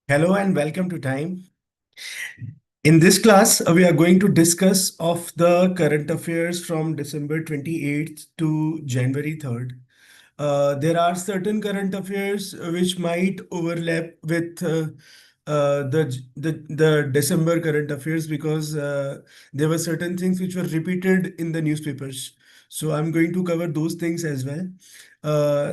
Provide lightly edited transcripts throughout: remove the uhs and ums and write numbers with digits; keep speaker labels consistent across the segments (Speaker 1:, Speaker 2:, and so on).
Speaker 1: Hello and welcome to Time. In this class, we are going to discuss of the current affairs from December 28th to January 3rd. There are certain current affairs which might overlap with the December current affairs because there were certain things which were repeated in the newspapers. So I'm going to cover those things as well.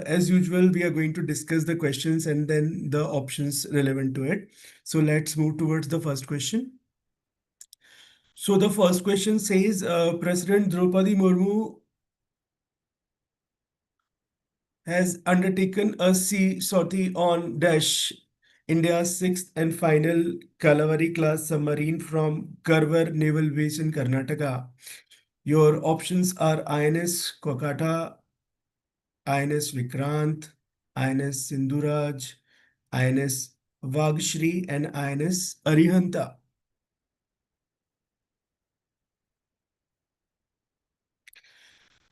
Speaker 1: As usual, we are going to discuss the questions and then the options relevant to it. So let's move towards the first question. So the first question says, President Draupadi Murmu has undertaken a sea sortie on Dash, India's sixth and final Kalvari class submarine from Karwar Naval Base in Karnataka. Your options are INS Kokata, INS Vikrant, INS Sindhuraj, INS Vagshri, and INS Arihanta.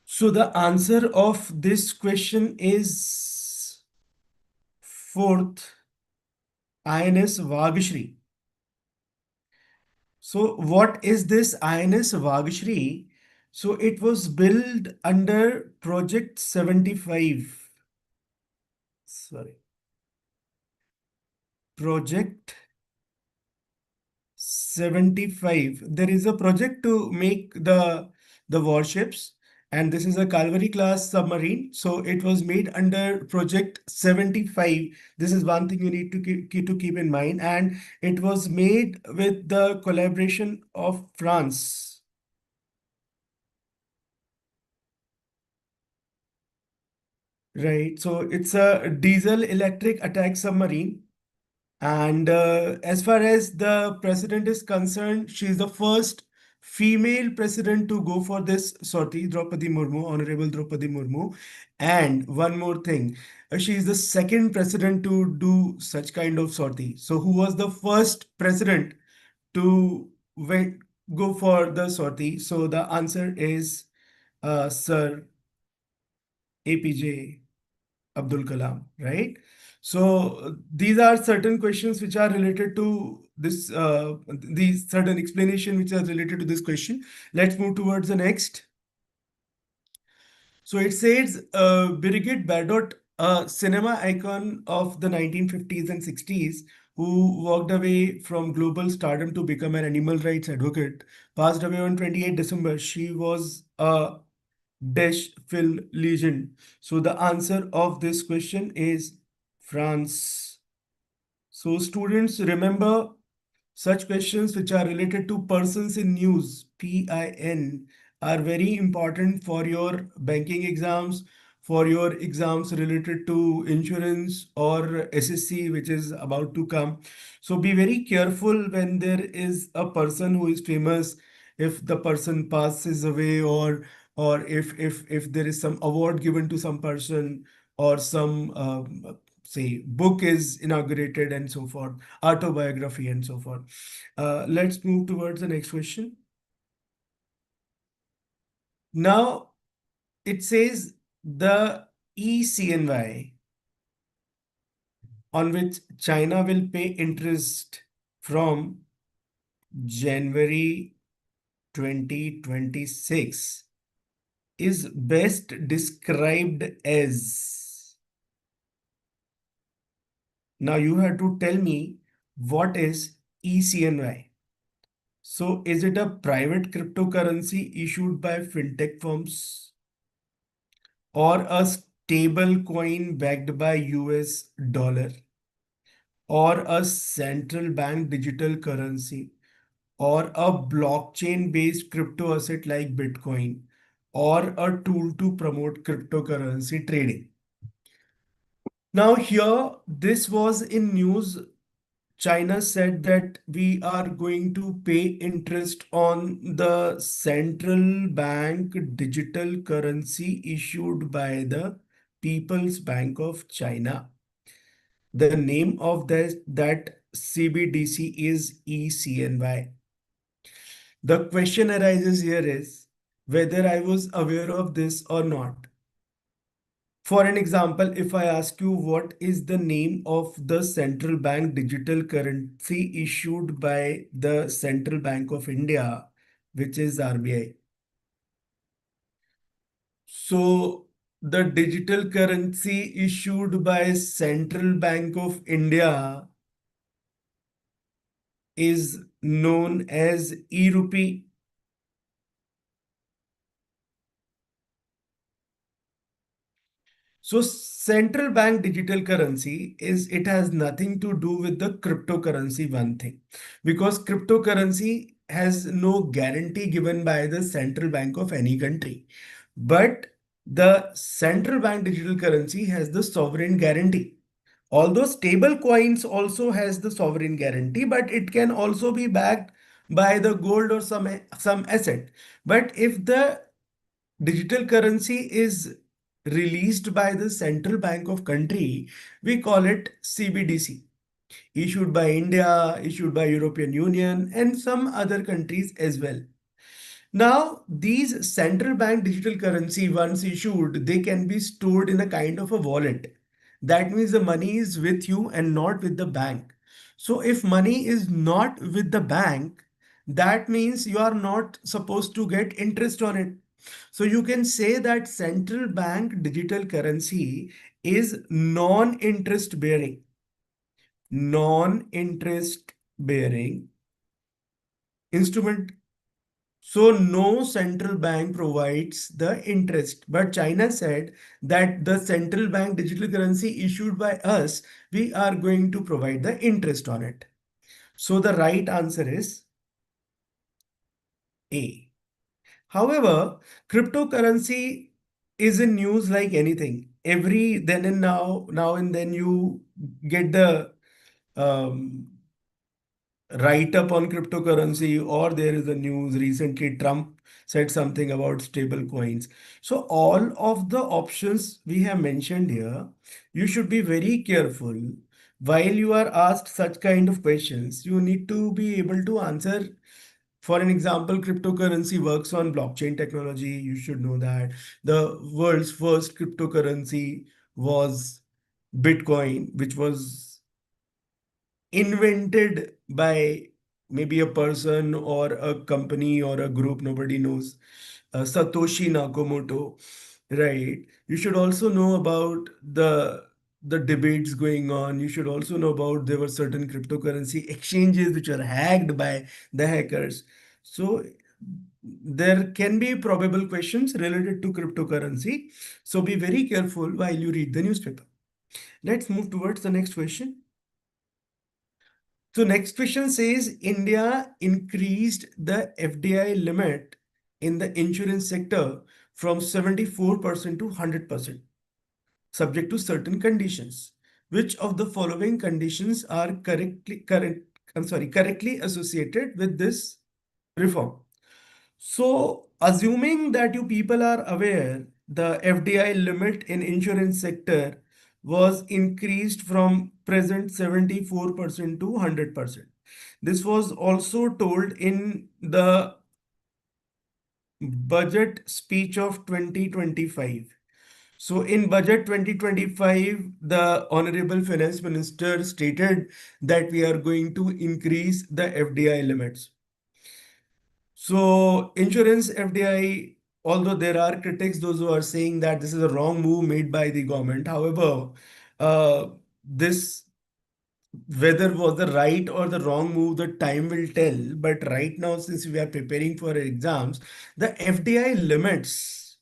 Speaker 1: So the answer of this question is fourth, INS Vagshri. So what is this INS Vagshri? So it was built under Project 75. Sorry. Project 75. There is a project to make the warships, and this is a Calvary class submarine. So it was made under Project 75. This is one thing you need to keep in mind, and it was made with the collaboration of France. Right. So it's a diesel electric attack submarine. And as far as the president is concerned, she is the first female president to go for this sortie, Draupadi Murmu, Honorable Draupadi Murmu. And one more thing, she is the second president to do such kind of sortie. So who was the first president to go for the sortie? So the answer is Sir APJ Abdul Kalam, right? So these are certain questions which are related to this, these certain explanation which are related to this question. Let's move towards the next. So it says Birgit Bardot, a cinema icon of the 1950s and 60s, who walked away from global stardom to become an animal rights advocate, passed away on 28 December. She was a dash film legend. So the answer of this question is France. So students, remember such questions which are related to persons in news, PIN, are very important for your banking exams, for your exams related to insurance or SSC, which is about to come. So be very careful when there is a person who is famous, if the person passes away, or if there is some award given to some person, or some say book is inaugurated and so forth, autobiography and so forth. Let's move towards the next question. Now it says the ECNY on which China will pay interest from January 2026 is best described as. Now you have to tell me what is ECNY. So is it a private cryptocurrency issued by fintech firms, or a stable coin backed by US dollar, or a central bank digital currency, or a blockchain based crypto asset like Bitcoin? or a tool to promote cryptocurrency trading. Now here, this was in news. China said that we are going to pay interest on the central bank digital currency issued by the People's Bank of China. The name of that CBDC is ECNY. The question arises here is whether I was aware of this or not. For an example, if I ask you what is the name of the central bank digital currency issued by the Central Bank of India, which is RBI. So the digital currency issued by Central Bank of India is known as e-rupee. So central bank digital currency it has nothing to do with the cryptocurrency, one thing, because cryptocurrency has no guarantee given by the central bank of any country. But the central bank digital currency has the sovereign guarantee. Although stable coins also has the sovereign guarantee, but it can also be backed by the gold or some asset. But if the digital currency is released by the central bank of country, we call it CBDC, issued by India, issued by European Union and some other countries as well. Now, these central bank digital currency, once issued, they can be stored in a kind of a wallet. That means the money is with you and not with the bank. So if money is not with the bank, that means you are not supposed to get interest on it. So you can say that central bank digital currency is non-interest bearing. Non-interest bearing instrument. So no central bank provides the interest. But China said that the central bank digital currency issued by us, we are going to provide the interest on it. So the right answer is A. However, cryptocurrency is in news like anything. Every then and now and then you get the um, write up on cryptocurrency, or there is a news recently Trump said something about stable coins. So all of the options we have mentioned here, you should be very careful while you are asked such kind of questions. You need to be able to answer. For an example, cryptocurrency works on blockchain technology. You should know that the world's first cryptocurrency was Bitcoin, which was invented by maybe a person or a company or a group, nobody knows. Satoshi Nakamoto, right? You should also know about the debates going on. You should also know about there were certain cryptocurrency exchanges which are hacked by the hackers. So there can be probable questions related to cryptocurrency. So be very careful while you read the newspaper. Let's move towards the next question. So next question says India increased the FDI limit in the insurance sector from 74% to 100%, subject to certain conditions. Which of the following conditions are correctly associated with this reform? So, assuming that you people are aware, the FDI limit in insurance sector was increased from present 74% to 100%. This was also told in the budget speech of 2025. So in budget 2025, the Honorable Finance Minister stated that we are going to increase the FDI limits. So insurance FDI, although there are critics, those who are saying that this is a wrong move made by the government. However, this whether was the right or the wrong move, the time will tell. But right now, since we are preparing for exams, the FDI limits,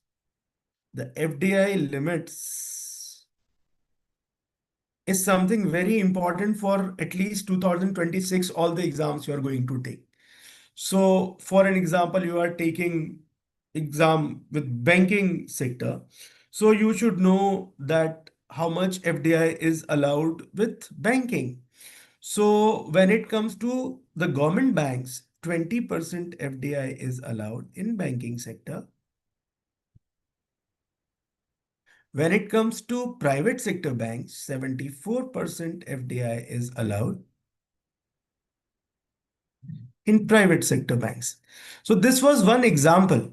Speaker 1: the FDI limits is something very important for at least 2026, all the exams you are going to take. So for an example, you are taking exam with banking sector. So you should know that how much FDI is allowed with banking. So when it comes to the government banks, 20% FDI is allowed in banking sector. When it comes to private sector banks, 74% FDI is allowed in private sector banks. So this was one example.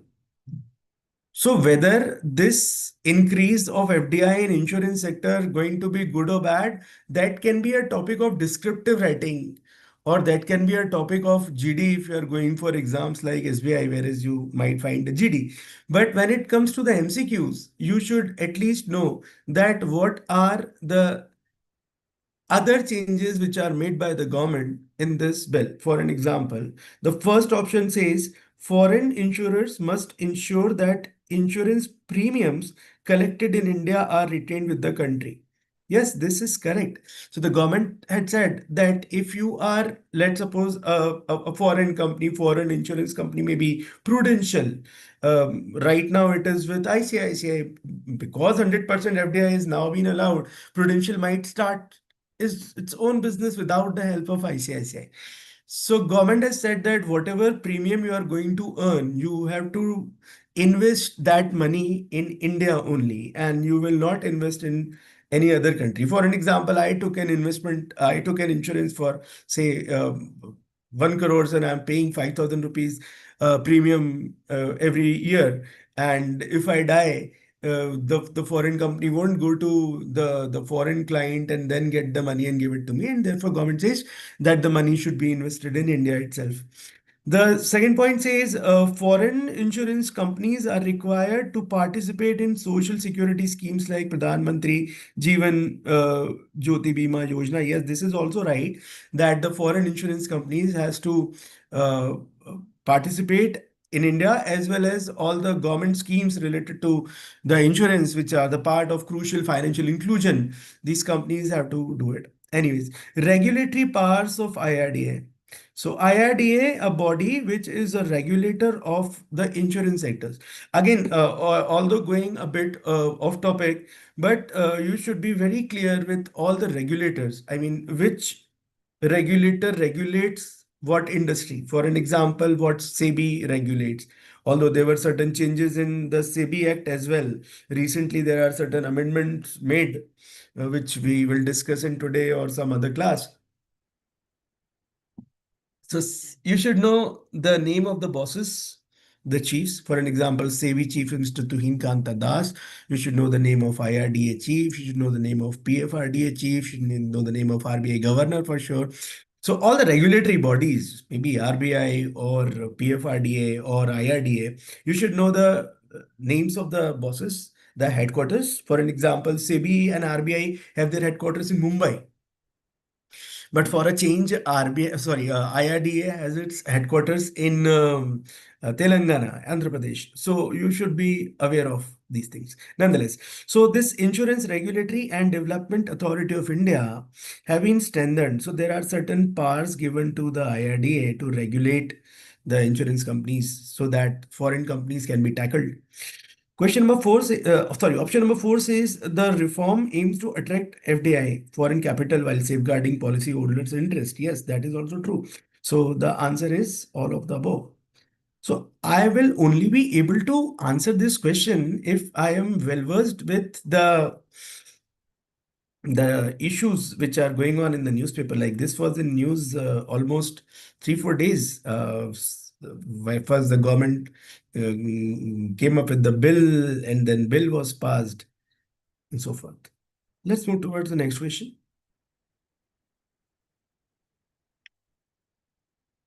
Speaker 1: So whether this increase of FDI in insurance sector going to be good or bad, that can be a topic of descriptive writing, or that can be a topic of GD if you are going for exams like SBI, whereas you might find a GD. But when it comes to the MCQs, you should at least know that what are the other changes which are made by the government in this bill. For an example, the first option says foreign insurers must ensure that insurance premiums collected in India are retained with the country. Yes, this is correct. So the government had said that if you are, let's suppose, a foreign company, foreign insurance company, maybe Prudential. Right now it is with ICICI, because 100% FDI is now being allowed. Prudential might start is its own business without the help of ICICI. So government has said that whatever premium you are going to earn, you have to invest that money in India only, and you will not invest in any other country. For an example, I took an insurance for say 1 crores, and I'm paying 5,000 rupees premium every year. And if I die, the foreign company won't go to the foreign client and then get the money and give it to me, and therefore government says that the money should be invested in India itself. The second point says foreign insurance companies are required to participate in social security schemes like Pradhan Mantri Jeevan Jyoti Bima Yojana. Yes, this is also right, that the foreign insurance companies has to uh, participate in India, as well as all the government schemes related to the insurance, which are the part of crucial financial inclusion. These companies have to do it. Anyways, regulatory powers of IRDA. So IRDA, a body which is a regulator of the insurance sectors. Again, although going a bit off topic, but you should be very clear with all the regulators. I mean, which regulator regulates what industry. For an example, what SEBI regulates. Although there were certain changes in the SEBI Act as well. Recently, there are certain amendments made, which we will discuss in today or some other class. So you should know the name of the bosses, the chiefs. For an example, SEBI chief is Mr. Tuhin Kanta Das. You should know the name of IRDA chief. You should know the name of PFRDA chief. You should know the name of RBI governor for sure. So all the regulatory bodies, maybe RBI or PFRDA or IRDA, you should know the names of the bosses, the headquarters. For an example, SEBI and RBI have their headquarters in Mumbai. But for a change, IRDA has its headquarters in Telangana, Andhra Pradesh. So you should be aware of these things. Nonetheless, so this Insurance Regulatory and Development Authority of India have been strengthened. So there are certain powers given to the IRDA to regulate the insurance companies so that foreign companies can be tackled. Option number four says the reform aims to attract FDI, foreign capital, while safeguarding policyholders' interest. Yes, that is also true. So the answer is all of the above. So I will only be able to answer this question if I am well versed with the issues which are going on in the newspaper. Like this was in news almost 3-4 days. First the government came up with the bill, and then bill was passed and so forth. Let's move towards the next question.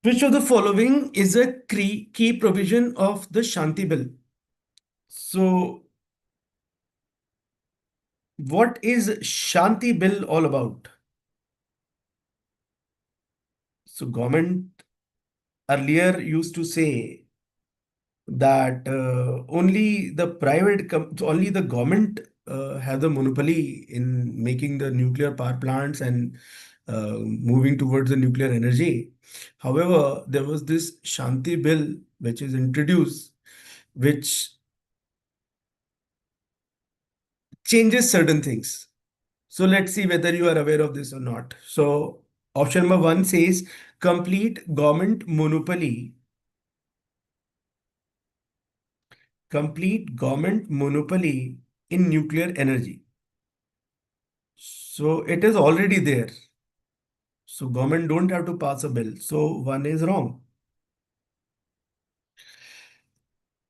Speaker 1: Which of the following is a key provision of the Shanti Bill? So what is Shanti Bill all about? So government earlier used to say that only the government have the monopoly in making the nuclear power plants and moving towards the nuclear energy. However, there was this Shanti Bill which is introduced, which changes certain things. So let's see whether you are aware of this or not. So option number one says complete government monopoly in nuclear energy. So it is already there. So government don't have to pass a bill. So one is wrong.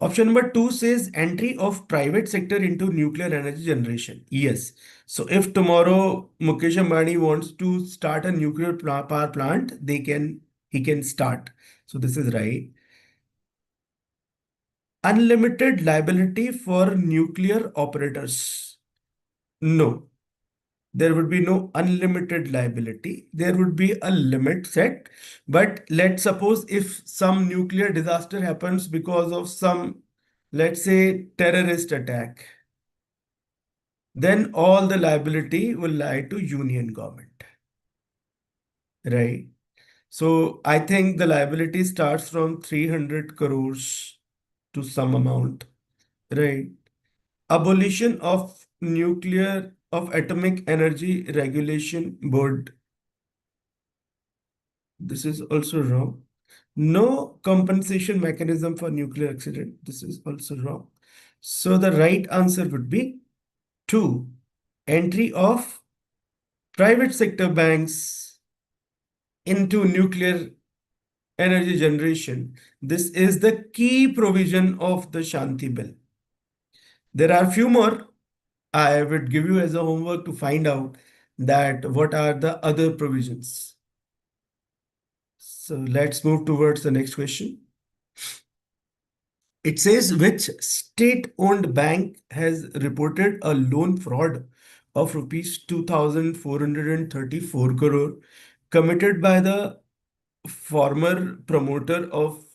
Speaker 1: Option number two says entry of private sector into nuclear energy generation. Yes. So if tomorrow Mukesh Ambani wants to start a nuclear power plant, he can start. So this is right. Unlimited liability for nuclear operators. No, there would be no unlimited liability. There would be a limit set. But let's suppose if some nuclear disaster happens because of some, let's say, terrorist attack, then all the liability will lie to union government, right? So I think the liability starts from 300 crores to some amount, right? Abolition of atomic energy regulation board. This is also wrong. No compensation mechanism for nuclear accident. This is also wrong. So the right answer would be two. Entry of private sector banks into nuclear energy generation. This is the key provision of the Shanti Bill. There are few more. I would give you as a homework to find out that what are the other provisions. So let's move towards the next question. It says which state-owned bank has reported a loan fraud of rupees 2,434 crore committed by the former promoter of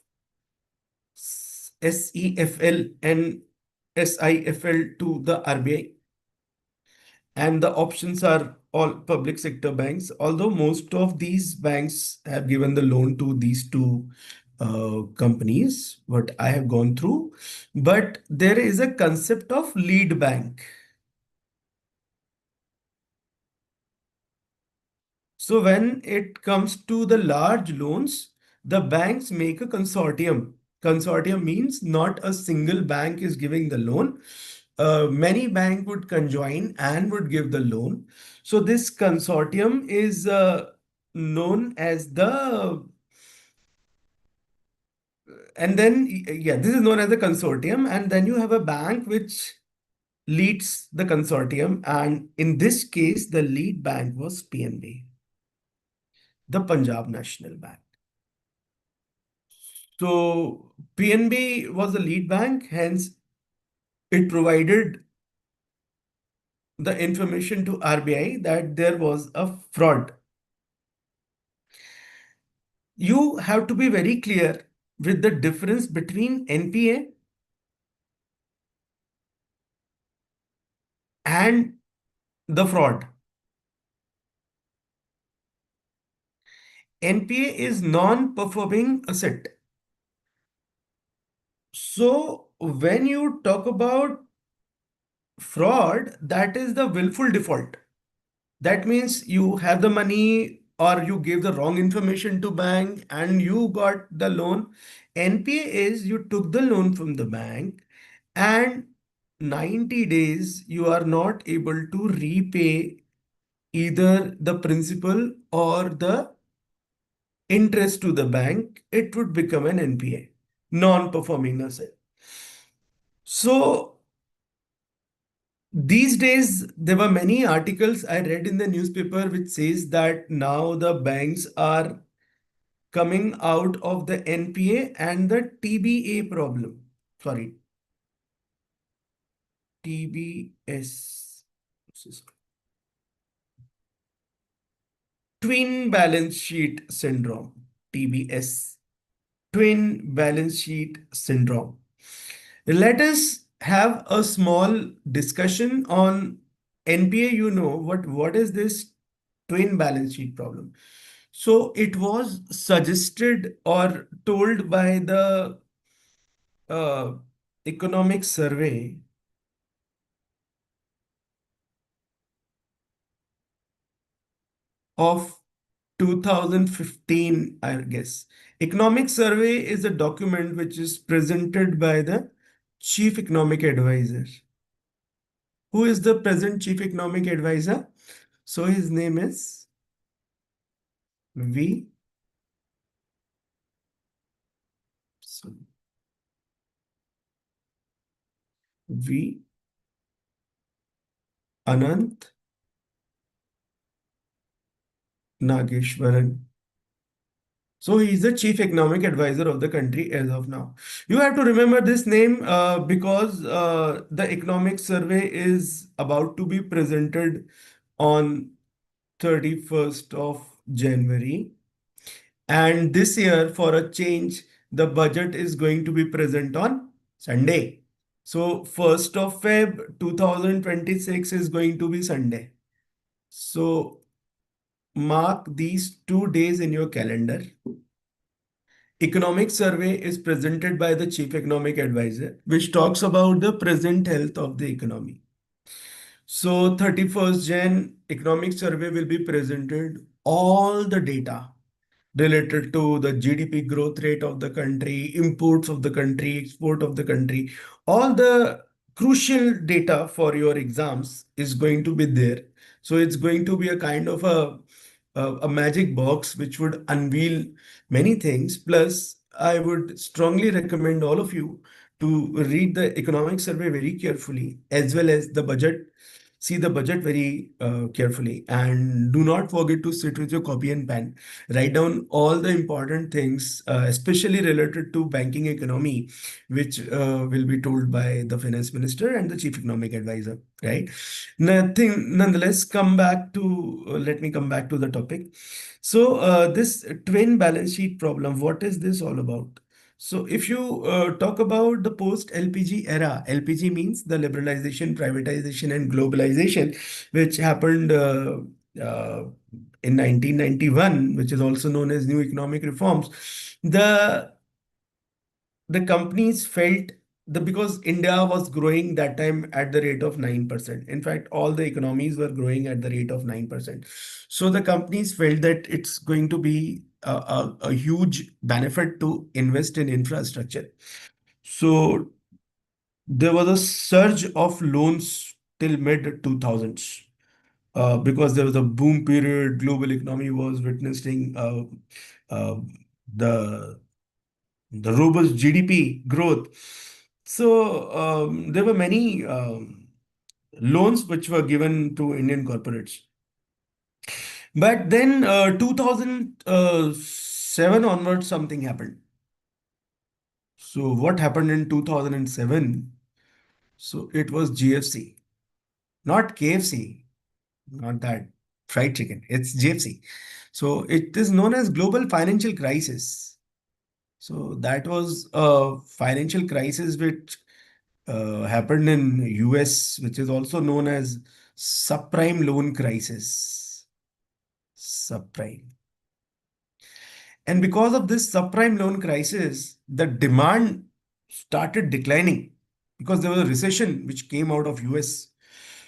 Speaker 1: SEFL and SIFL to the RBI. And the options are all public sector banks, although most of these banks have given the loan to these two companies, what I have gone through. But there is a concept of lead bank. So when it comes to the large loans, the banks make a consortium. Consortium means not a single bank is giving the loan. Many bank would conjoin and would give the loan. So this consortium is known as and then, yeah, this is known as the consortium. And then you have a bank which leads the consortium. And in this case, the lead bank was PNB, the Punjab National Bank. So PNB was the lead bank, hence it provided the information to RBI that there was a fraud. You have to be very clear with the difference between NPA and the fraud. NPA is non-performing asset. So when you talk about fraud, that is the willful default. That means you have the money or you gave the wrong information to bank and you got the loan. NPA is you took the loan from the bank and 90 days you are not able to repay either the principal or the interest to the bank. It would become an NPA, non-performing asset. So these days, there were many articles I read in the newspaper which says that now the banks are coming out of the NPA and the TBA problem. Sorry, TBS. Twin balance sheet syndrome. TBS. Twin balance sheet syndrome. Let us have a small discussion on NPA. You know what is this twin balance sheet problem? So it was suggested or told by the economic survey of 2015, I guess. Economic survey is a document which is presented by the chief economic advisor. Who is the present chief economic advisor? So his name is V. So V. Anant Nageshwaran. So he is the chief economic advisor of the country as of now. You have to remember this name because the economic survey is about to be presented on 31st of January. And this year, for a change, the budget is going to be present on Sunday. So 1st of Feb 2026 is going to be Sunday. So mark these 2 days in your calendar. Economic survey is presented by the chief economic advisor, which talks about the present health of the economy. So 31st Jan economic survey will be presented all the data related to the GDP growth rate of the country, imports of the country, export of the country, all the crucial data for your exams is going to be there. So it's going to be a kind of a magic box which would unveil many things. Plus, I would strongly recommend all of you to read the economic survey very carefully, as well as the budget. See the budget very carefully, and do not forget to sit with your copy and pen. Write down all the important things, especially related to banking economy, which will be told by the finance minister and the chief economic advisor, right? Nonetheless, let me come back to the topic. So this twin balance sheet problem, what is this all about? So if you talk about the post LPG era, LPG means the liberalization, privatization, and globalization, which happened uh, in 1991, which is also known as new economic reforms. The the companies felt because India was growing that time at the rate of 9%. In fact, all the economies were growing at the rate of 9%. So the companies felt that it's going to be a huge benefit to invest in infrastructure. So there was a surge of loans till mid 2000s. Because there was a boom period, global economy was witnessing uh, the robust GDP growth. So there were many loans which were given to Indian corporates. But then 2007 onwards, something happened. So what happened in 2007? So it was GFC, not KFC, not that fried chicken. It's GFC. So it is known as global financial crisis. So that was a financial crisis which happened in US, which is also known as subprime loan crisis. Subprime. And because of this subprime loan crisis, the demand started declining because there was a recession which came out of US.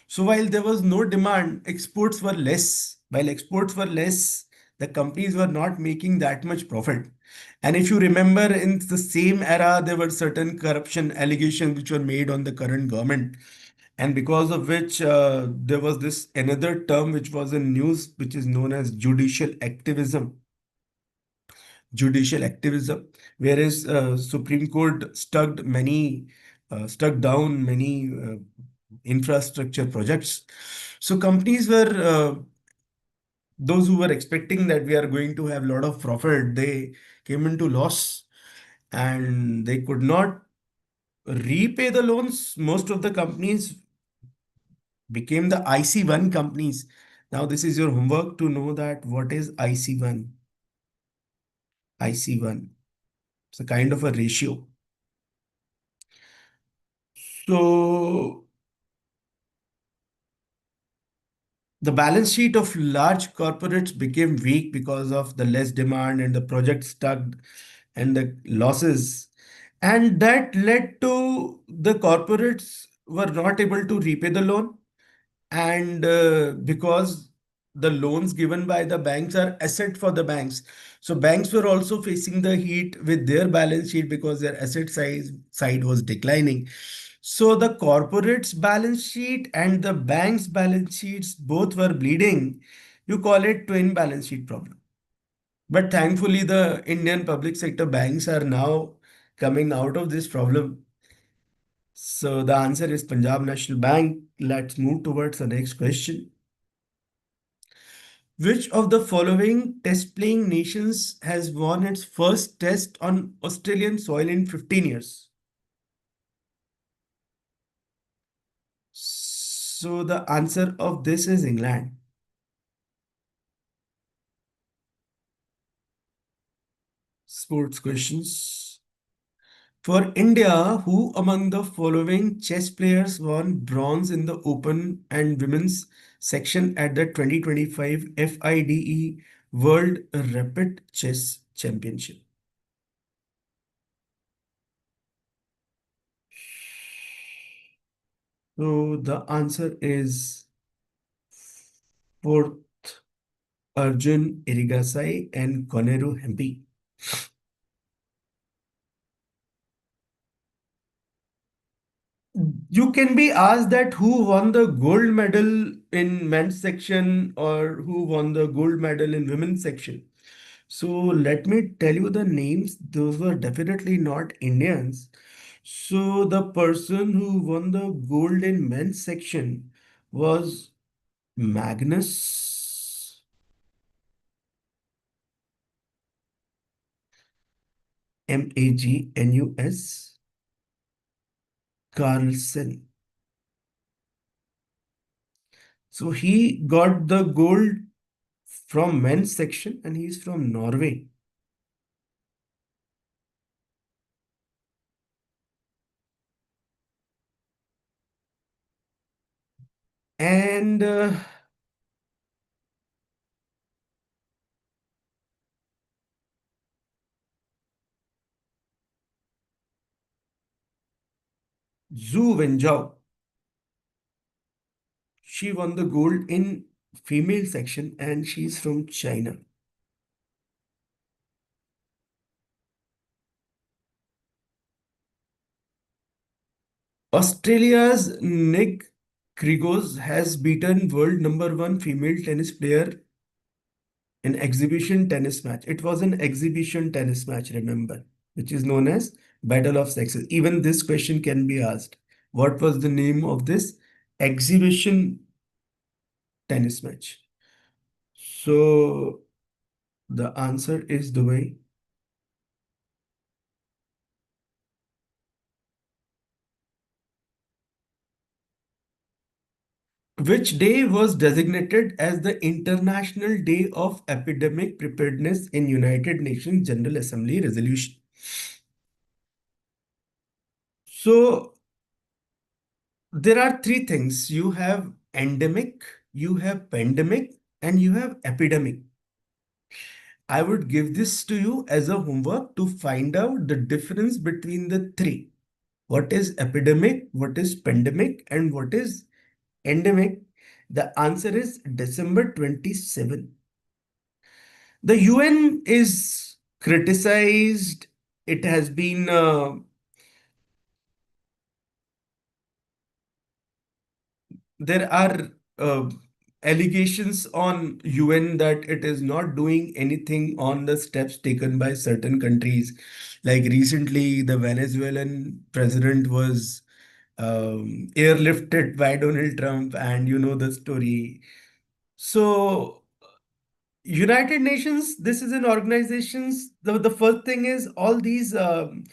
Speaker 1: So while there was no demand, exports were less. While exports were less, the companies were not making that much profit. And if you remember, in the same era, there were certain corruption allegations which were made on the current government. And because of which there was this another term which was in news, which is known as judicial activism, whereas Supreme Court stuck down many infrastructure projects. So companies were those who were expecting that we are going to have a lot of profit, they came into loss and they could not repay the loans. Most of the companies became the IC1 companies. Now, this is your homework to know that what is IC1. IC1. It's a kind of a ratio. So the balance sheet of large corporates became weak because of the less demand and the project stuck and the losses. And that led to the corporates were not able to repay the loan. And because the loans given by the banks are asset for the banks, so banks were also facing the heat with their balance sheet because their asset size side was declining. So the corporate's balance sheet and the bank's balance sheets both were bleeding. You call it twin balance sheet problem. But thankfully, the Indian public sector banks are now coming out of this problem. So the answer is Punjab National Bank. Let's move towards the next question. Which of the following test playing nations has won its first test on Australian soil in 15 years? So the answer of this is England. Sports questions. For India, who among the following chess players won bronze in the open and women's section at the 2025 FIDE World Rapid Chess Championship? So the answer is fourth Arjun Irigasai and Koneru Hempi. You can be asked that who won the gold medal in men's section or who won the gold medal in women's section. So let me tell you the names. Those were definitely not Indians. So the person who won the gold in men's section was Magnus Magnus Carlsen. So he got the gold from men's section and he's from Norway. And Zhu Wenjiao, she won the gold in female section and she's from China. Australia's Nick Kyrgios has beaten world number one female tennis player in exhibition tennis match. It was an exhibition tennis match, remember, which is known as Battle of Sexes. Even this question can be asked. What was the name of this exhibition tennis match? So the answer is Dubai. Which day was designated as the International Day of Epidemic Preparedness in United Nations General Assembly resolution? So there are three things. You have endemic, you have pandemic, and you have epidemic. I would give this to you as a homework to find out the difference between the three. What is epidemic, what is pandemic, and what is endemic? The answer is December 27. The UN is criticized. It has been there are uh, allegations on UN that it is not doing anything on the steps taken by certain countries. Like recently, the Venezuelan president was airlifted by Donald Trump, and you know the story. So, United Nations, this is an organizations. The first thing is all these um,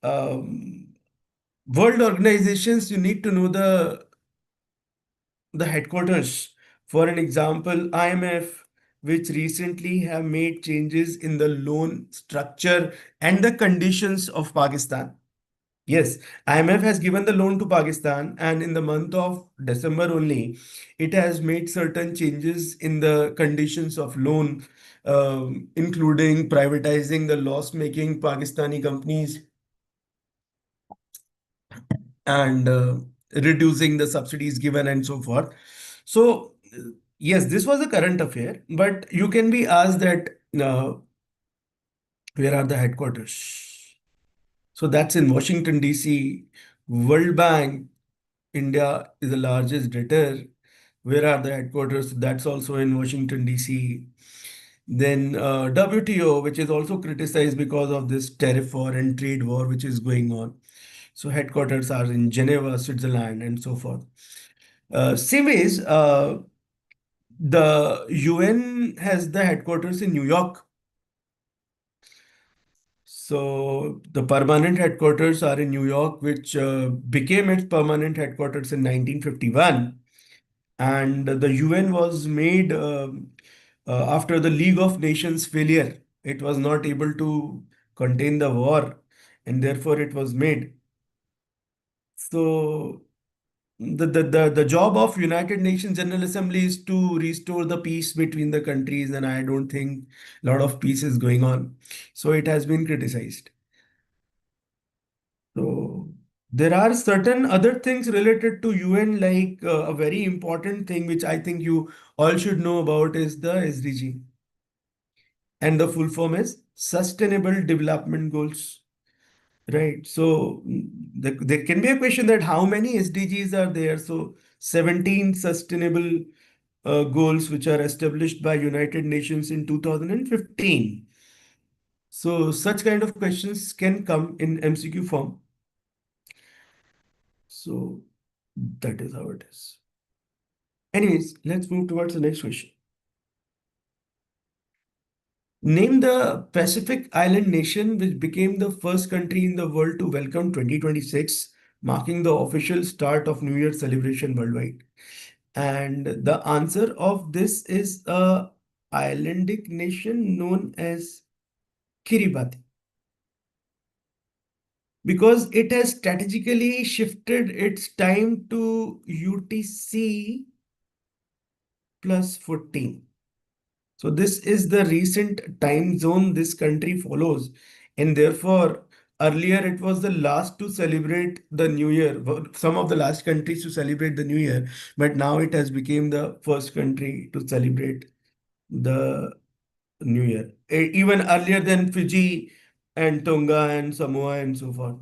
Speaker 1: world organizations, you need to know the headquarters. For an example, IMF, which recently have made changes in the loan structure and the conditions of Pakistan. Yes, IMF has given the loan to Pakistan, and in the month of December only, it has made certain changes in the conditions of loan, including privatizing the loss-making Pakistani companies and reducing the subsidies given and so forth. So, yes, this was a current affair, but you can be asked that where are the headquarters? So that's in Washington, D.C. World Bank, India is the largest debtor. Where are the headquarters? That's also in Washington, D.C. Then WTO, which is also criticized because of this tariff war and trade war which is going on. So headquarters are in Geneva, Switzerland, and so forth. Same ways, the UN has the headquarters in New York. So the permanent headquarters are in New York, which became its permanent headquarters in 1951. And the UN was made after the League of Nations failure. It was not able to contain the war, and therefore it was made. So the job of United Nations General Assembly is to restore the peace between the countries, and I don't think a lot of peace is going on. So it has been criticized. So there are certain other things related to UN, like a very important thing which I think you all should know about is the SDG. And the full form is Sustainable Development Goals. Right. So there can be a question that how many SDGs are there? So 17 sustainable goals which are established by United Nations in 2015. So such kind of questions can come in MCQ form. So that is how it is. Anyways, let's move towards the next question. Name the Pacific Island nation which became the first country in the world to welcome 2026, marking the official start of New Year celebration worldwide. And the answer of this is a islandic nation known as Kiribati, because it has strategically shifted its time to UTC plus 14. So this is the recent time zone this country follows, and therefore earlier it was the last to celebrate the New Year, some of the last countries to celebrate the New Year, but now it has become the first country to celebrate the New Year, even earlier than Fiji and Tonga and Samoa and so forth.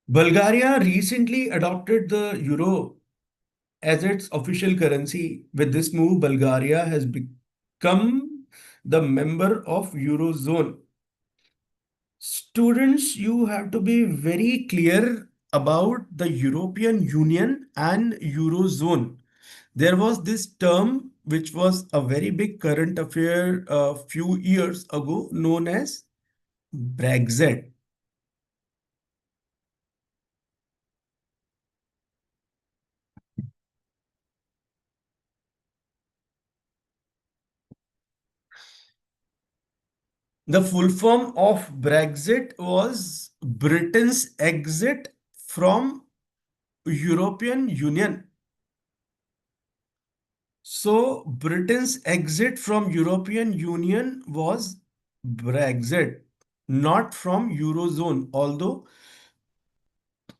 Speaker 1: Bulgaria recently adopted the euro as its official currency. With this move, Bulgaria has become the member of Eurozone. Students, you have to be very clear about the European Union and Eurozone. There was this term which was a very big current affair a few years ago known as Brexit. The full form of Brexit was Britain's exit from European Union. So Britain's exit from European Union was Brexit, not from Eurozone, although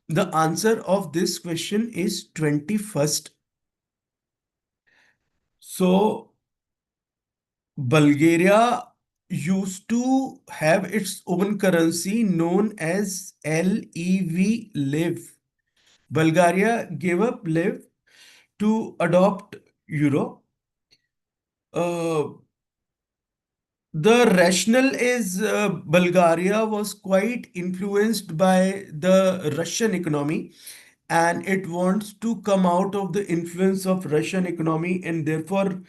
Speaker 1: the answer of this question is 21st. So Bulgaria used to have its own currency known as LEV, LEV. Bulgaria gave up LEV to adopt euro. Uh, the rationale is Bulgaria was quite influenced by the Russian economy, and it wants to come out of the influence of Russian economy, and therefore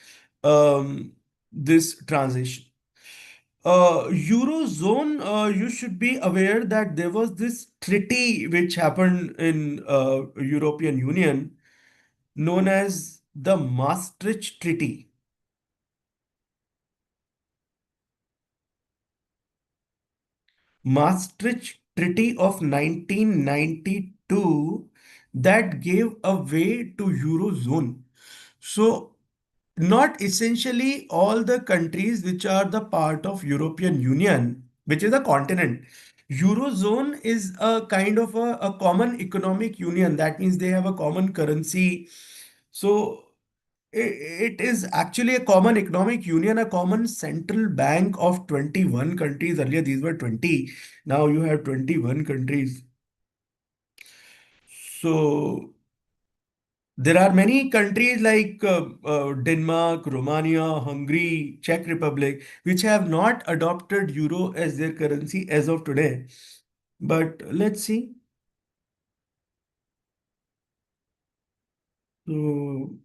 Speaker 1: this transition. Eurozone, you should be aware that there was this treaty which happened in European Union known as the Maastricht Treaty. Maastricht Treaty of 1992 that gave a way to Eurozone. So not essentially all the countries which are the part of European Union, which is a continent. Eurozone is a kind of a common economic union. That means they have a common currency. So it is actually a common economic union, a common central bank of 21 countries. Earlier, these were 20. Now you have 21 countries. So there are many countries like Denmark, Romania, Hungary, Czech Republic, which have not adopted euro as their currency as of today. But let's see. So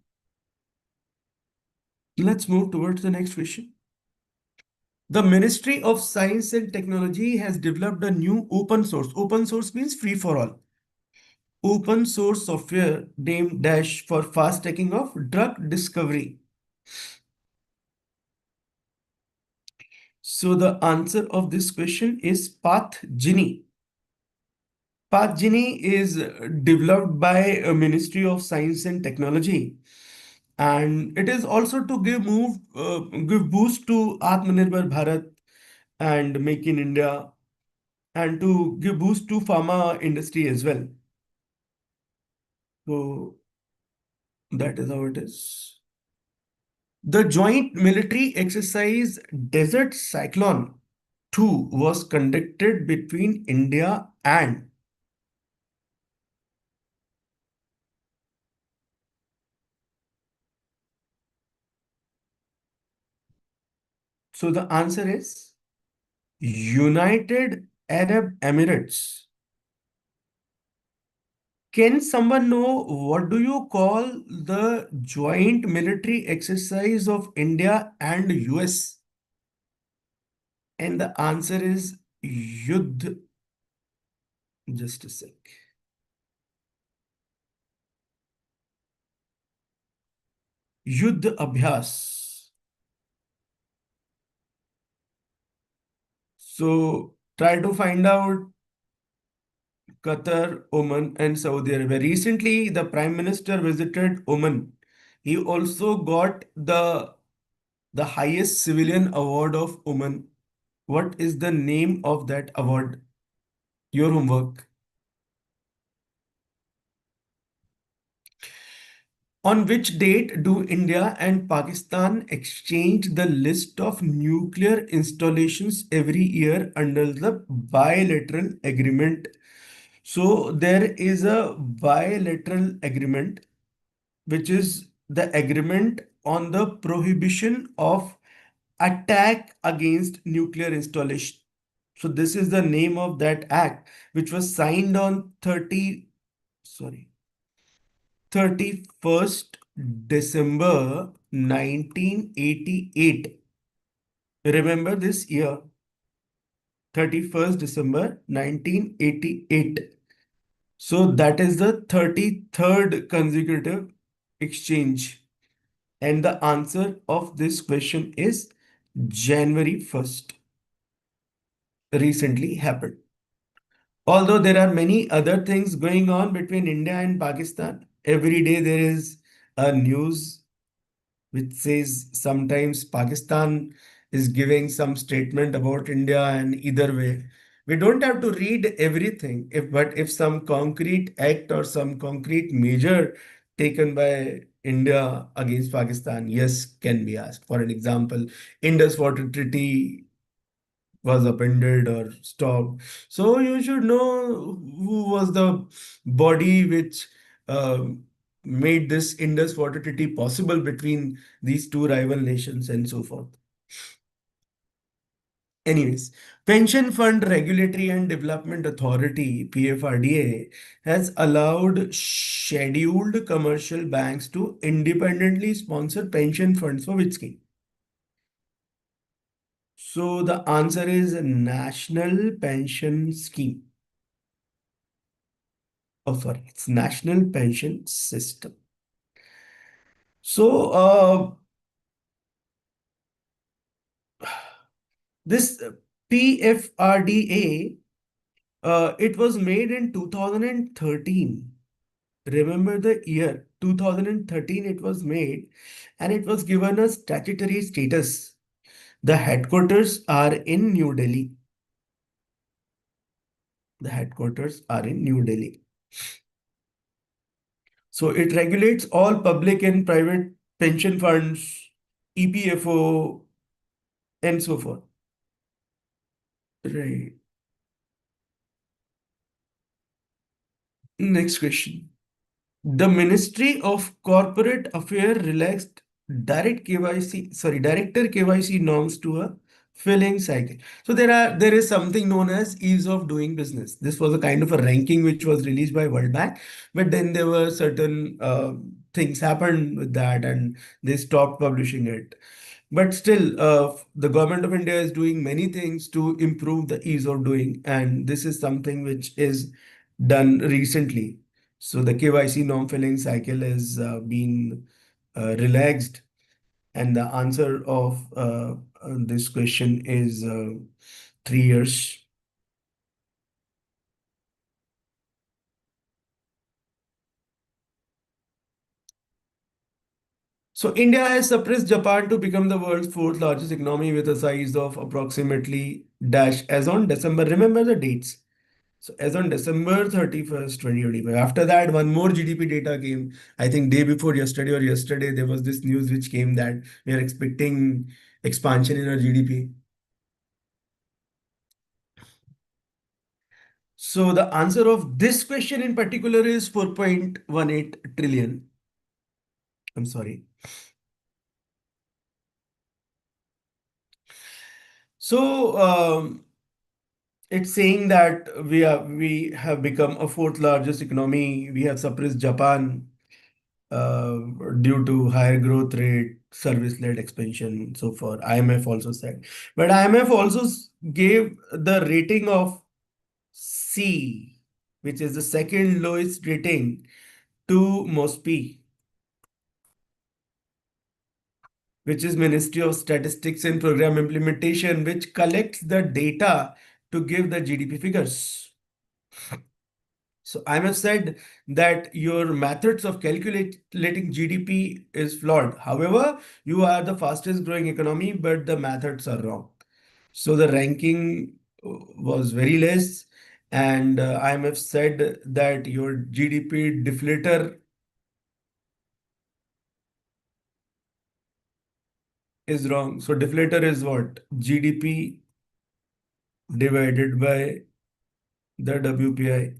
Speaker 1: let's move towards the next question. The Ministry of Science and Technology has developed a new open source. Open source means free for all. Open source software named Dash for fast tracking of drug discovery. So the answer of this question is PathGenie. PathGenie is developed by a Ministry of Science and Technology, and it is also to give boost to Atmanirbhar Bharat and Make in India, and to give boost to pharma industry as well. So that is how it is. The joint military exercise Desert Cyclone 2 was conducted between India and. So the answer is United Arab Emirates. Can someone know what do you call the joint military exercise of India and US? And the answer is Yudh. Just a sec. Yudh Abhyas. So try to find out Qatar, Oman, and Saudi Arabia. Recently, the Prime Minister visited Oman. He also got the highest civilian award of Oman. What is the name of that award? Your homework. On which date do India and Pakistan exchange the list of nuclear installations every year under the bilateral agreement? So there is a bilateral agreement, which is the agreement on the prohibition of attack against nuclear installation. So this is the name of that act, which was signed on 31st December 1988. Remember this year, 31st December 1988. So that is the 33rd consecutive exchange. And the answer of this question is January 1st. Recently happened. Although there are many other things going on between India and Pakistan, every day there is a news which says sometimes Pakistan is giving some statement about India, and either way. We don't have to read everything, but if some concrete act or some concrete measure taken by India against Pakistan, yes, can be asked. For an example, Indus Water Treaty was appended or stopped. So you should know who was the body which uh, made this Indus Water Treaty possible between these two rival nations and so forth. Anyways, Pension Fund Regulatory and Development Authority, PFRDA, has allowed scheduled commercial banks to independently sponsor pension funds for which scheme? So the answer is National Pension Scheme. Oh, sorry, it's National Pension System. So this PFRDA, it was made in 2013. Remember the year 2013 it was made, and it was given a statutory status. The headquarters are in New Delhi. The headquarters are in New Delhi. So it regulates all public and private pension funds, EPFO, and so forth. Right. Next question. The Ministry of Corporate Affairs relaxed Director KYC norms to a filling cycle. So there is something known as ease of doing business. This was a kind of a ranking which was released by World Bank, but then there were certain things happened with that, and they stopped publishing it. But still, the government of India is doing many things to improve the ease of doing, and this is something which is done recently. So the KYC norm filling cycle is being relaxed, and the answer of this question is 3 years. So India has suppressed Japan to become the world's fourth largest economy with a size of approximately dash as on December. Remember the dates. So as on December 31st, 2025. After that, one more GDP data came. I think day before yesterday or yesterday, there was this news which came that we are expecting expansion in our GDP. So the answer of this question in particular is 4.18 trillion. I'm sorry. So it's saying that we have become a fourth largest economy. We have suppressed Japan uh, due to higher growth rate, service-led expansion, so far. IMF also said, but IMF also gave the rating of C, which is the second lowest rating, to MOSPI, which is Ministry of Statistics and Program Implementation, which collects the data to give the GDP figures. So IMF said that your methods of calculating GDP is flawed. However, you are the fastest growing economy, but the methods are wrong. So the ranking was very less, and IMF said that your GDP deflator is wrong. So deflator is what? GDP divided by the WPI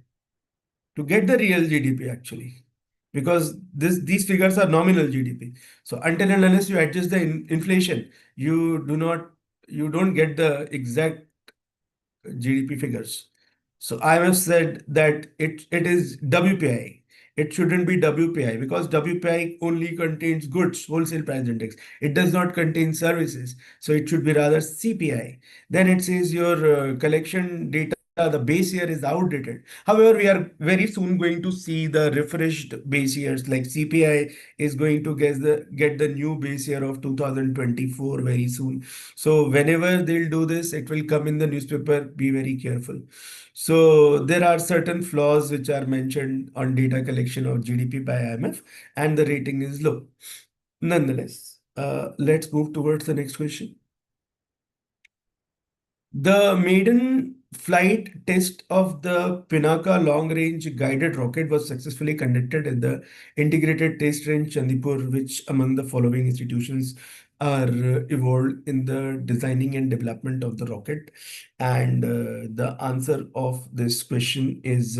Speaker 1: to get the real GDP actually, because these figures are nominal GDP. So until and unless you adjust the inflation, you don't get the exact GDP figures. So IMF said that it is WPI. It shouldn't be WPI because WPI only contains goods, wholesale price index. It does not contain services. So it should be rather CPI. Then it says your collection data, the base year is outdated. However, we are very soon going to see the refreshed base years, like CPI is going to get the new base year of 2024 very soon. So whenever they'll do this, it will come in the newspaper. Be very careful. So there are certain flaws which are mentioned on data collection of GDP by IMF, and the rating is low. Nonetheless, let's move towards the next question. The maiden flight test of the Pinaka long-range guided rocket was successfully conducted at the Integrated Test Range Chandipur, which among the following institutions are involved in the designing and development of the rocket. And the answer of this question is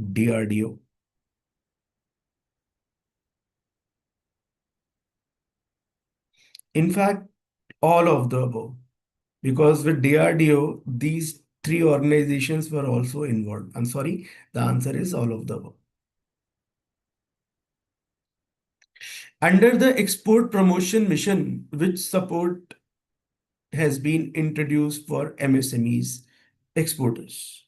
Speaker 1: DRDO. In fact, all of the above. Because with DRDO, these three organizations were also involved. I'm sorry, the answer is all of the above. Under the export promotion mission, which support has been introduced for MSMEs exporters.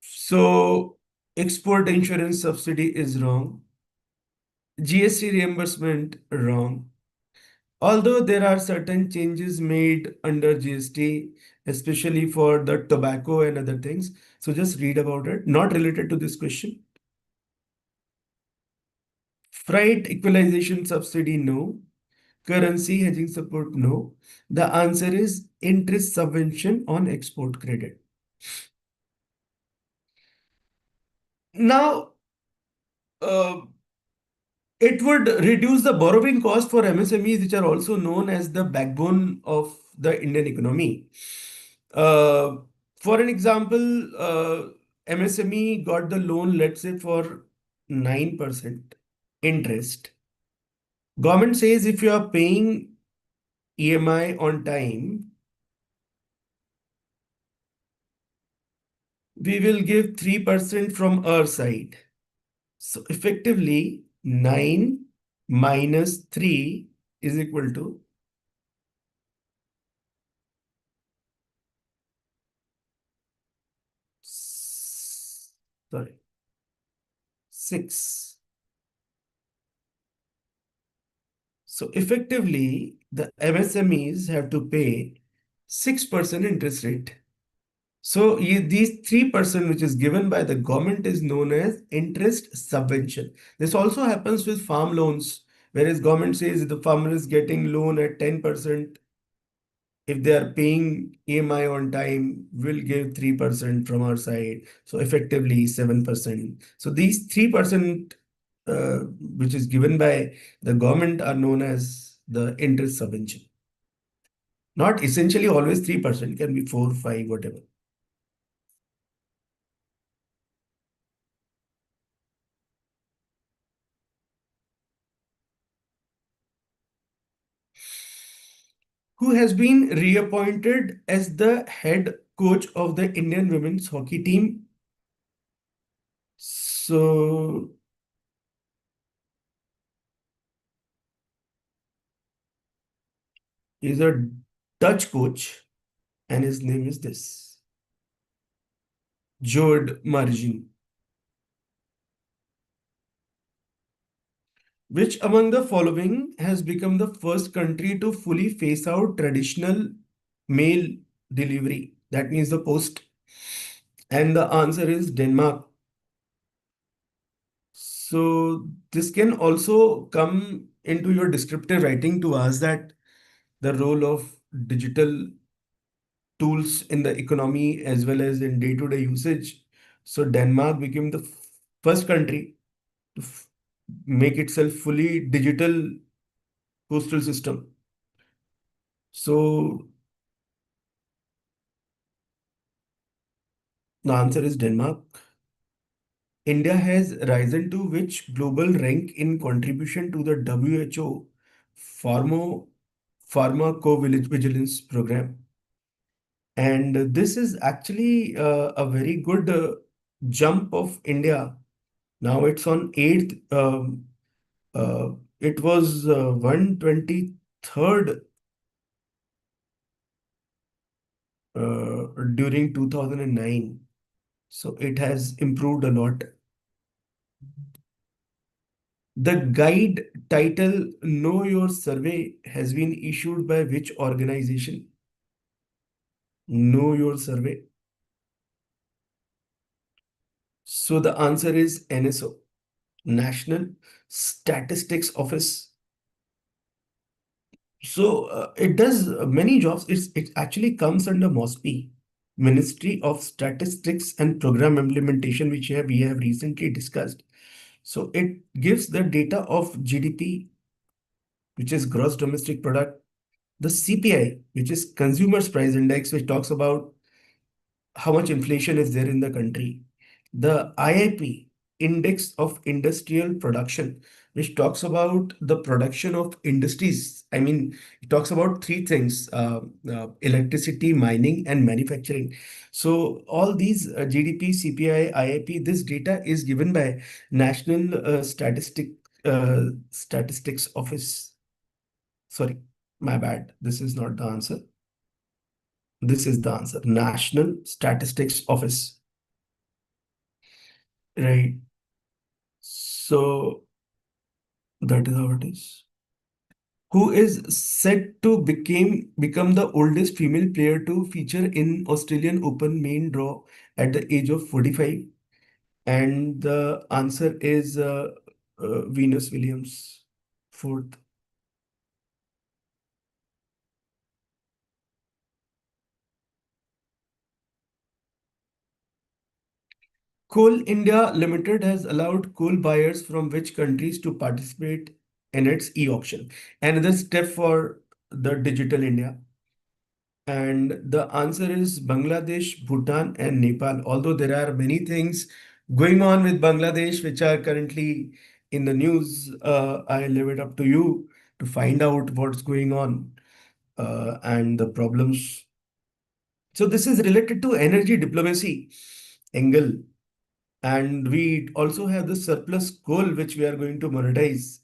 Speaker 1: So export insurance subsidy is wrong. GST reimbursement wrong. Although there are certain changes made under GST, especially for the tobacco and other things. So just read about it, not related to this question. Freight equalization subsidy, no. Currency hedging support, no. The answer is interest subvention on export credit. Now, uh, it would reduce the borrowing cost for MSMEs, which are also known as the backbone of the Indian economy. Uh, for an example, MSME got the loan, let's say, for 9% interest. Government says if you are paying EMI on time, we will give 3% from our side. So effectively, 9 minus 3 is equal to sorry, 6. So effectively, the MSMEs have to pay 6% interest rate. So these 3% which is given by the government is known as interest subvention. This also happens with farm loans, whereas government says if the farmer is getting loan at 10%, if they are paying EMI on time, we'll give 3% from our side. So effectively 7%. So these 3% which is given by the government are known as the interest subvention. Not essentially always 3%, can be 4, 5, whatever. Who has been reappointed as the head coach of the Indian women's hockey team. So he's a Dutch coach and his name is this, Jord Margin. Which among the following has become the first country to fully phase out traditional mail delivery? That means the post. And the answer is Denmark. So this can also come into your descriptive writing to ask that the role of digital tools in the economy as well as in day-to-day usage. So Denmark became the first country to make itself fully digital postal system. So the answer is Denmark. India has risen to which global rank in contribution to the WHO pharmacovigilance program? And this is actually a very good jump of India. Now it's on 8th. Uh, it was 123rd during 2009. So it has improved a lot. The guide title Know Your Survey has been issued by which organization? Know Your Survey. So the answer is NSO, National Statistics Office. So it does many jobs. It actually comes under MOSPI, Ministry of Statistics and Program Implementation, which we have recently discussed. So it gives the data of GDP, which is gross domestic product, the CPI, which is Consumers Price Index, which talks about how much inflation is there in the country, the IIP, Index of Industrial Production, which talks about the production of industries. I mean, it talks about three things, electricity, mining, and manufacturing. So all these GDP, CPI, IIP, this data is given by National Statistics Office. Sorry, my bad. This is not the answer. This is the answer. National Statistics Office. Right. So that is how it is. who is said to become the oldest female player to feature in Australian Open main draw at the age of 45? And the answer is Venus Williams, fourth. Coal India Limited has allowed coal buyers from which countries to participate in its e-auction? Another step for the digital India. And the answer is Bangladesh, Bhutan, and Nepal. Although there are many things going on with Bangladesh which are currently in the news, I leave it up to you to find out what's going on and the problems. So this is related to energy diplomacy angle. And we also have the surplus coal which we are going to monetize.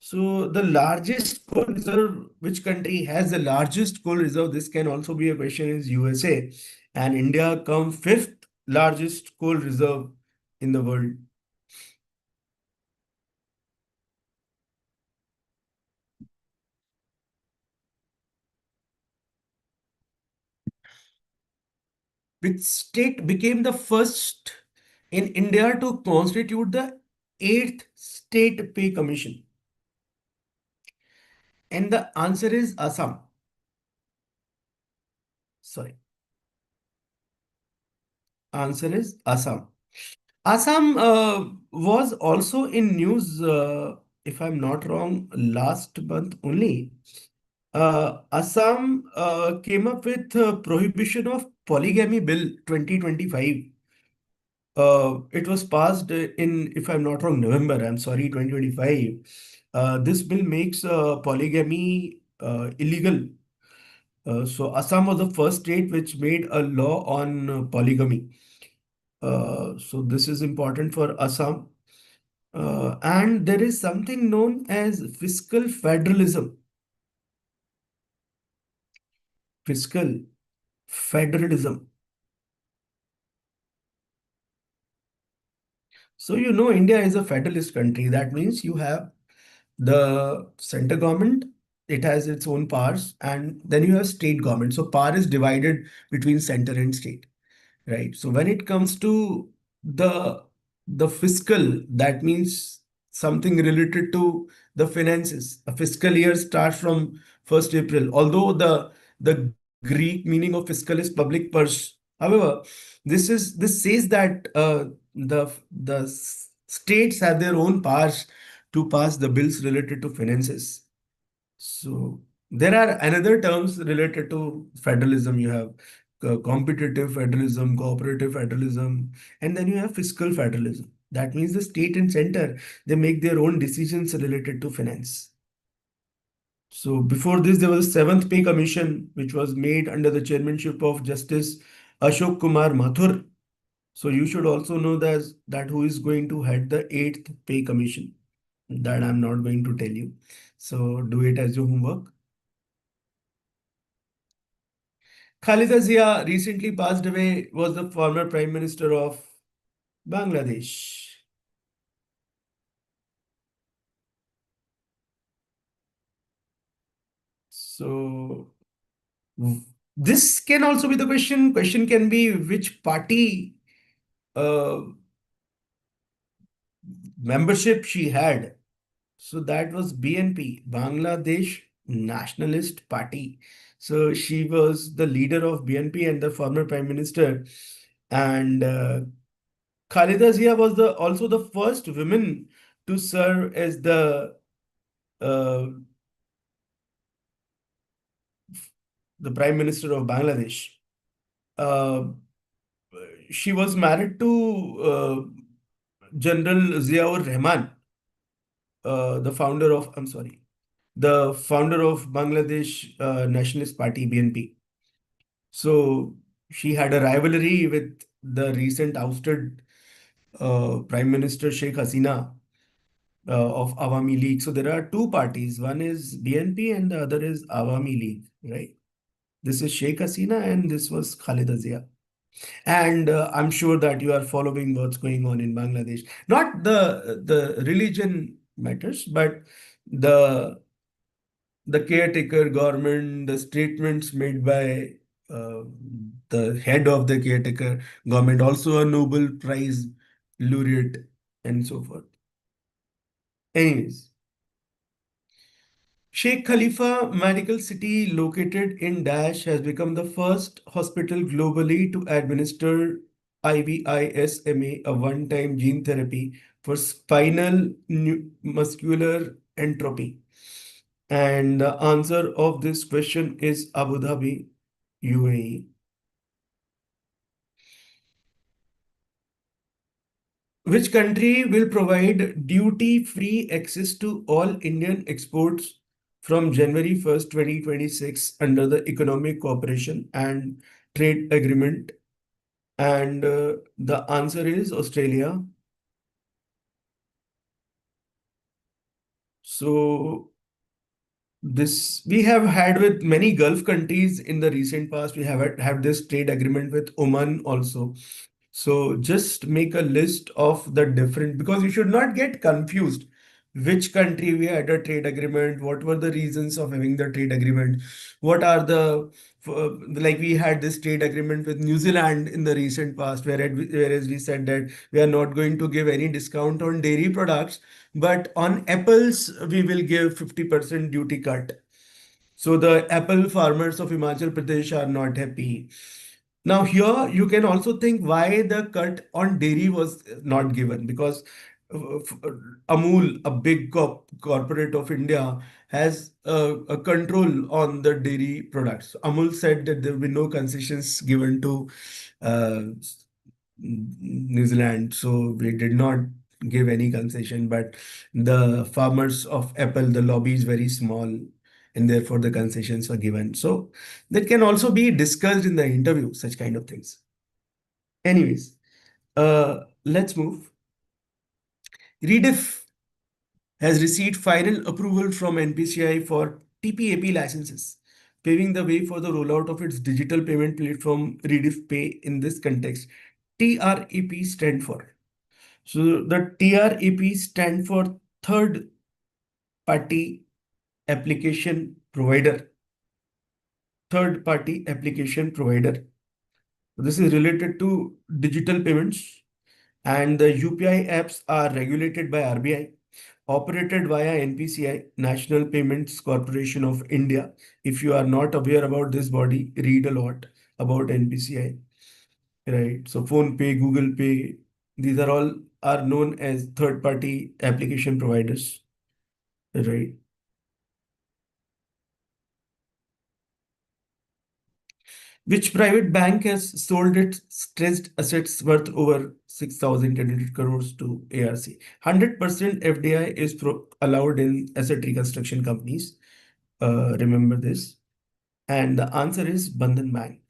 Speaker 1: So the largest coal reserve, which country has the largest coal reserve? This can also be a question, is USA. And India come fifth largest coal reserve in the world. Which state became the first in India to constitute the eighth state pay commission? And the answer is Assam. Sorry, answer is Assam. Assam was also in news, if I'm not wrong, last month only. Assam came up with prohibition of polygamy bill 2025. It was passed in, if I'm not wrong, November. I'm sorry, 2025. This bill makes polygamy illegal. So Assam was the first state which made a law on polygamy. So this is important for Assam. And there is something known as fiscal federalism. Fiscal federalism. So you know India is a federalist country. That means you have the center government, it has its own powers, and then you have state government. So power is divided between center and state. Right. So when it comes to the the fiscal, that means something related to the finances. A fiscal year starts from 1st April, although the Greek meaning of fiscal is public purse. However, this says that the states have their own powers to pass the bills related to finances. So there are another terms related to federalism. You have competitive federalism, cooperative federalism, and then you have fiscal federalism. That means the state and center, they make their own decisions related to finance. So before this, there was a seventh pay commission, which was made under the chairmanship of Justice Ashok Kumar Mathur. So you should also know that who is going to head the eighth pay commission. That I'm not going to tell you. So do it as your homework. Khalida Zia recently passed away, was the former Prime Minister of Bangladesh. So this can also be the question. Question can be which party uh, membership she had. So that was BNP, Bangladesh Nationalist Party. So she was the leader of BNP and the former Prime Minister. And Khalida Zia was also the first woman to serve as uh, the Prime Minister of Bangladesh. Uh, she was married to General Ziaur Rahman, the founder of, I'm sorry, the founder of Bangladesh Nationalist Party, BNP. So she had a rivalry with the recent ousted Prime Minister Sheikh Hasina of Awami League. So there are two parties. One is BNP and the other is Awami League, right? This is Sheikh Hasina and this was Khalida Zia. And I'm sure that you are following what's going on in Bangladesh. Not the religion matters, but the the caretaker government, the statements made by uh, the head of the caretaker government, also a Nobel Prize laureate, and so forth. Anyways, Sheikh Khalifa Medical City, located in Dash, has become the first hospital globally to administer IBISMA, a one-time gene therapy for spinal muscular atrophy. And the answer of this question is Abu Dhabi, UAE. Which country will provide duty-free access to all Indian exports from January 1st, 2026 under the Economic Cooperation and Trade Agreement? And the answer is Australia. So this we have had with many Gulf countries in the recent past. We have this trade agreement with Oman also. So just make a list of the different, because you should not get confused which country we had a trade agreement, what were the reasons of having the trade agreement, what are the like we had this trade agreement with New Zealand in the recent past, whereas we said that we are not going to give any discount on dairy products, but on apples we will give 50% duty cut. So the apple farmers of Himachal Pradesh are not happy. Now here you can also think why the cut on dairy was not given, because Amul, a big corporate of India, has a control on the dairy products. Amul said that there will be no concessions given to uh, New Zealand, so we did not give any concession. But the farmers of apple, the lobby is very small, and therefore the concessions were given. So that can also be discussed in the interview, such kind of things. Anyways, let's move. Rediff has received final approval from NPCI for TPAP licenses, paving the way for the rollout of its digital payment platform Rediff Pay. In this context, TREP stand for. So the TREP stand for third party application provider. Third party application provider. This is related to digital payments, and the UPI apps are regulated by RBI, operated via NPCI, National Payments Corporation of India. If you are not aware about this body, read a lot about NPCI, right? So Phone Pay, Google Pay, these are all are known as third-party application providers, right? Which private bank has sold its stressed assets worth over 6,800 crores to ARC? 100% FDI is allowed in asset reconstruction companies. Remember this. And the answer is Bandhan Bank.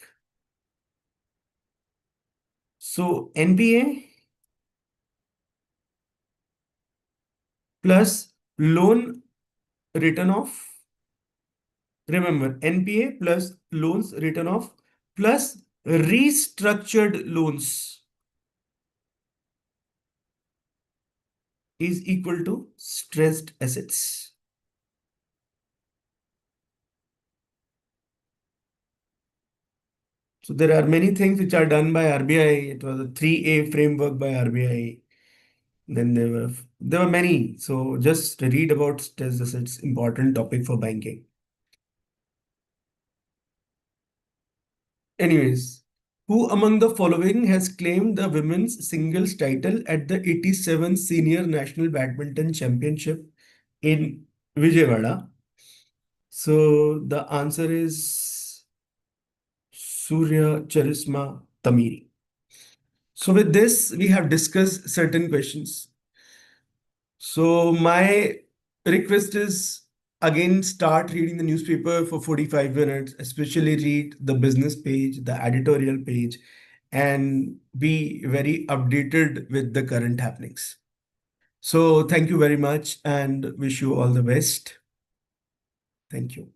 Speaker 1: So NPA plus loan written off. Remember, NPA plus loans written off plus restructured loans is equal to stressed assets. So there are many things which are done by RBI. It was a 3A framework by RBI. Then there were many. So just read about stress assets, important topic for banking. Anyways, who among the following has claimed the women's singles title at the 87th Senior National Badminton Championship in Vijayawada? So the answer is Surya Charisma Tamiri. So with this, we have discussed certain questions. So my request is, again, start reading the newspaper for 45 minutes, especially read the business page, the editorial page, and be very updated with the current happenings. So thank you very much and wish you all the best. Thank you.